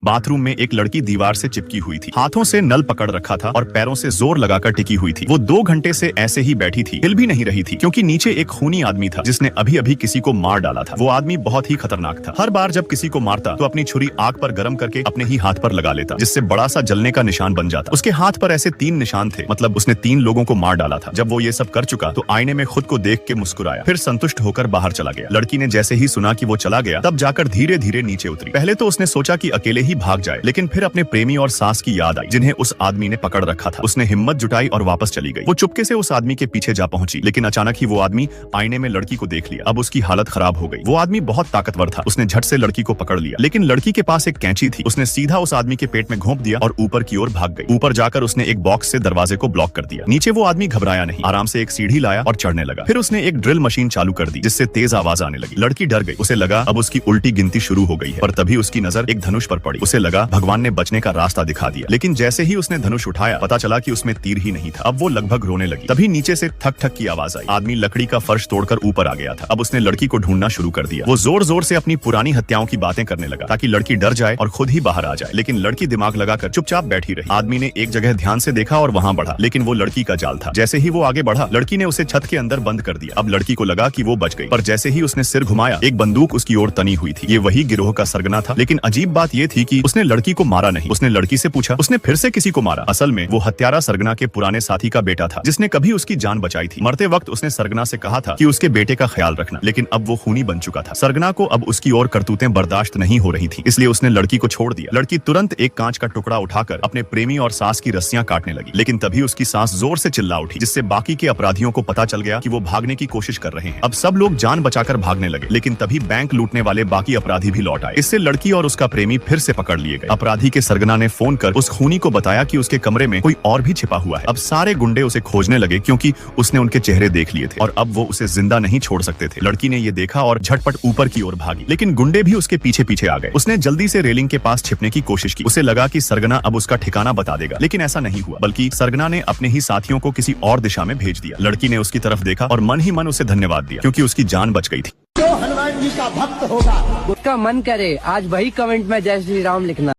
Bathroom में एक लड़की दीवार से चिपकी हुई थी, हाथों से नल पकड़ रखा था और पैरों से जोर लगाकर टिकी हुई थी। वो 2 घंटे से ऐसे ही बैठी थी, हिल भी नहीं रही थी, क्योंकि नीचे एक खूनी आदमी था जिसने अभी अभी किसी को मार डाला था। वो आदमी बहुत ही खतरनाक था। हर बार जब किसी को मारता तो अपनी छुरी आग पर गर्म करके अपने ही हाथ पर लगा लेता, जिससे बड़ा सा जलने का निशान बन जाता। उसके हाथ पर ऐसे 3 निशान थे, मतलब उसने 3 लोगों को मार डाला था। जब वो ये सब कर चुका तो आईने में खुद को देख के मुस्कुराया, फिर संतुष्ट होकर बाहर चला गया। लड़की ने जैसे ही सुना कि वो चला गया, तब जाकर धीरे धीरे नीचे उतरी। पहले तो उसने सोचा कि अकेले ही भाग जाए, लेकिन फिर अपने प्रेमी और सास की याद आई, जिन्हें उस आदमी ने पकड़ रखा था। उसने हिम्मत जुटाई और वापस चली गई। वो चुपके से उस आदमी के पीछे जा पहुंची, लेकिन अचानक ही वो आदमी आईने में लड़की को देख लिया। अब उसकी हालत खराब हो गई। वो आदमी बहुत ताकतवर था। उसने झट से लड़की को पकड़ लिया, लेकिन लड़की के पास एक कैंची थी। उसने सीधा उस आदमी के पेट में घोंप दिया और ऊपर की ओर भाग गई। ऊपर जाकर उसने एक बॉक्स से दरवाजे को ब्लॉक कर दिया। नीचे वो आदमी घबराया नहीं, आराम से एक सीढ़ी लाया और चढ़ने लगा। फिर उसने एक ड्रिल मशीन चालू कर दी, जिससे तेज आवाज आने लगी। लड़की डर गई। उसे लगा अब उसकी उल्टी गिनती शुरू हो गई है, पर तभी उसकी नजर एक धनुष पर पड़ी। उसे लगा भगवान ने बचने का रास्ता दिखा दिया, लेकिन जैसे ही उसने धनुष उठाया, पता चला कि उसमें तीर ही नहीं था। अब वो लगभग रोने लगी। तभी नीचे से ठक ठक की आवाज आई। आदमी लकड़ी का फर्श तोड़कर ऊपर आ गया था। अब उसने लड़की को ढूंढना शुरू कर दिया। वो जोर जोर से अपनी पुरानी हत्याओं की बातें करने लगा, ताकि लड़की डर जाए और खुद ही बाहर आ जाए, लेकिन लड़की दिमाग लगाकर चुपचाप बैठी रही। आदमी ने एक जगह ध्यान से देखा और वहां बढ़ा, लेकिन वो लड़की का जाल था। जैसे ही वो आगे बढ़ा, लड़की ने उसे छत के अंदर बंद कर दिया। अब लड़की को लगा कि वो बच गई, पर जैसे ही उसने सिर घुमाया, एक बंदूक उसकी ओर तनी हुई थी। ये वही गिरोह का सरगना था, लेकिन अजीब बात ये थी कि उसने लड़की को मारा नहीं। उसने लड़की से पूछा, उसने फिर से किसी को मारा? असल में वो हत्यारा सरगना के पुराने साथी का बेटा था, जिसने कभी उसकी जान बचाई थी। मरते वक्त उसने सरगना से कहा था कि उसके बेटे का ख्याल रखना, लेकिन अब वो खूनी बन चुका था। सरगना को अब उसकी और करतूतें बर्दाश्त नहीं हो रही थी, इसलिए उसने लड़की को छोड़ दिया। लड़की तुरंत एक कांच का टुकड़ा उठाकर अपने प्रेमी और सास की रस्सियां काटने लगी, लेकिन तभी उसकी सास जोर से चिल्ला उठी, जिससे बाकी के अपराधियों को पता चल गया कि वो भागने की कोशिश कर रहे हैं। अब सब लोग जान बचाकर भागने लगे, लेकिन तभी बैंक लूटने वाले बाकी अपराधी भी लौट आए। इससे लड़की और उसका प्रेमी फिर से पकड़ लिए गए। अपराधी के सरगना ने फोन कर उस खूनी को बताया कि उसके कमरे में कोई और भी छिपा हुआ है। अब सारे गुंडे उसे खोजने लगे, क्योंकि उसने उनके चेहरे देख लिए थे और अब वो उसे जिंदा नहीं छोड़ सकते थे। लड़की ने ये देखा और झटपट ऊपर की ओर भागी, लेकिन गुंडे भी उसके पीछे पीछे आ गए। उसने जल्दी से रेलिंग के पास छिपने की कोशिश की। उसे लगा कि सरगना अब उसका ठिकाना बता देगा, लेकिन ऐसा नहीं हुआ, बल्कि सरगना ने अपने ही साथियों को किसी और दिशा में भेज दिया। लड़की ने उसकी तरफ देखा और मन ही मन उसे धन्यवाद दिया, क्योंकि उसकी जान बच गई थी। जो हनुमान जी का भक्त होगा, उसका मन करे आज वही कमेंट में जय श्री राम लिखना।